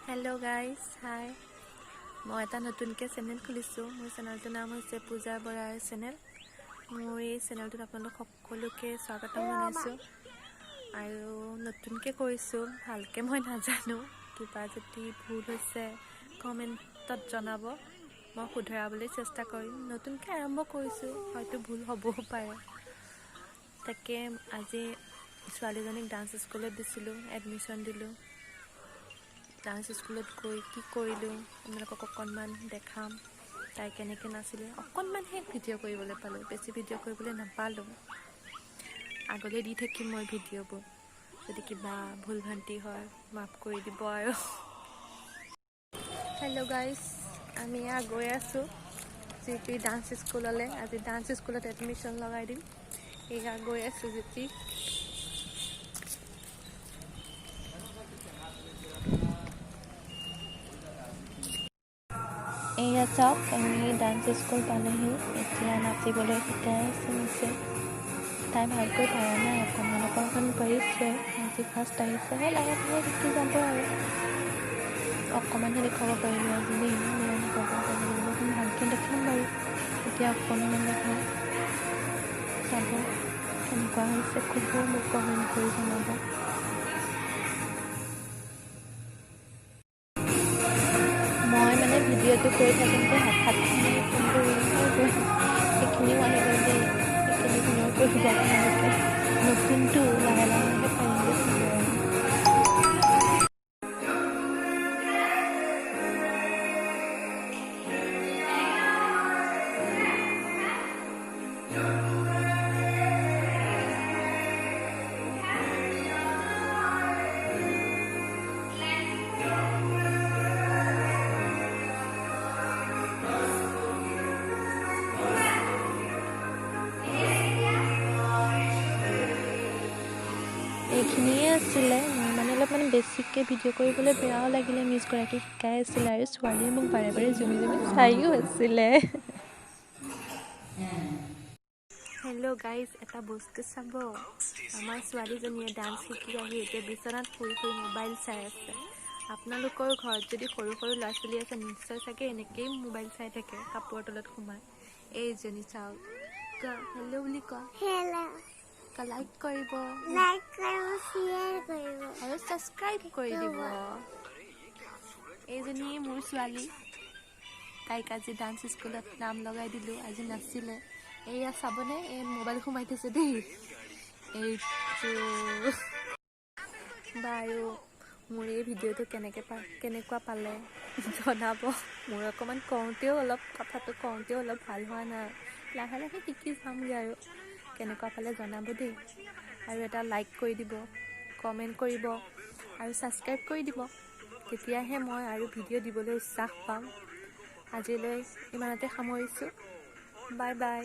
hello guys hi मैं এটা নতুনকে চেনেল খুলিছো মোৰ চেনেলটোৰ নাম হৈছে পূজা বৰাৰ চেনেল মোৰ এই চেনেলটোত আপোনালোক সকলোকে স্বাগতম জনাইছো আৰু নতুনকে কৰিছো ভালকে মই নাজানো কিবা যদি ভুল হৈছে কমেন্টত জনাব মই শুধৰাবলৈ চেষ্টা কৰিম নতুনকে আৰম্ভ কৰিছো হয়তো ভুল হ'বও পাৰে তাকে আজি ছোৱালীজনীক ডান্স স্কুলত দিছিলো এডমিশন দিলো डांस स्कूलत गई कि करिलो আপোনালোকক অকনমান দেখাম তাই কেনেকৈ নাছিলে অকনমান হে ভিডিও কৰিবলৈ পালো বেছি ভিডিও কৰিবলৈ নাপালো আগলৈ দি থাকিম মই ভিডিওবোৰ যদি কিবা ভুল ভ্ৰান্তি হয় মাফ কৰি দিব আৰু হেল্ল' গাইস আমি গৈ আছো জিপি ডান্স স্কুললৈ আজি ডান্স স্কুলত এডমিশন লগাই দিম এয়া গৈ আছো জিপি এয়া চাওক আমি ডান্স স্কুল পালেহি এতিয়া নাচিবলৈ শিকাই আছে তাই ভালকৈ পৰা নাই অকণমান পাৰিছে আজি ফাৰ্ষ্ট আহিছেহে লাহে লাহে শিকি যাব আৰু অকণমানহে দেখুৱাব পাৰিলোঁ আজি দেই ভালকৈ দেখাম বাৰু এতিয়া অকণমান দেখাম চাব কেনেকুৱা হৈছে খুব মোক কমেণ্ট কৰি জনাব মই মানে ভিডিঅ'টো কৰি থাকোঁতে হঠাৎখিনি ফোনটো ৰিং হৈ গ'ল সেইখিনিও আহি গ'ল দেই সেইখিনি পুনৰ কৰি যাব নালাগে নতুনটো লাহে লাহে পাৰিম এইখিনিয়ে আছিলে মানে অলপমান বেছিকৈ ভিডিঅ' কৰিবলৈ বেয়াও লাগিলে মিছগৰাকী শিকাই আছিলে আৰু ছোৱালীয়ে মোক বাৰে বাৰে জুমি চাইও আছিলে হেল্ল' গাইজ এটা বস্তু চাব আমাৰ ছোৱালীজনীয়ে ডান্স শিকি আহি এতিয়া বিচনাত শুই মোবাইল চাই আছে আপোনালোকৰ ঘৰত যদি সৰু সৰু ল'ৰা ছোৱালী আছে নিশ্চয় চাগে এনেকেই মোবাইল চাই থাকে কাপোৰৰ তলত সোমাই এইজনী চাওক হেল্ল' বুলি কোৱা লাইক কৰিব শ্বেয়াৰ কৰিব আৰু সাবস্ক্ৰাইব কৰি দিব এইজনী মোৰ ছোৱালী তাইক আজি ডান্স স্কুলত নাম লগাই দিলো আজি নাছিলে এয়া চাবনে এই মোবাইল সোমাই থৈছে দেই এইটো বাৰু মোৰ এই ভিডিঅ'টো কেনেকুৱা পালে জনাব মোৰ অকণমান কথাটো কওঁতেও অলপ ভাল হোৱা নাই লাহে লাহে শিকি যামগৈ আৰু কেনেকুৱা পালে জনাব দেই আৰু এটা লাইক কৰি দিব কমেণ্ট কৰিব আৰু ছাবস্ক্ৰাইব কৰি দিব তেতিয়াহে মই আৰু ভিডিঅ' দিবলৈ উৎসাহ পাম আজিলৈ ইমানতে সামৰিছোঁ বাই বাই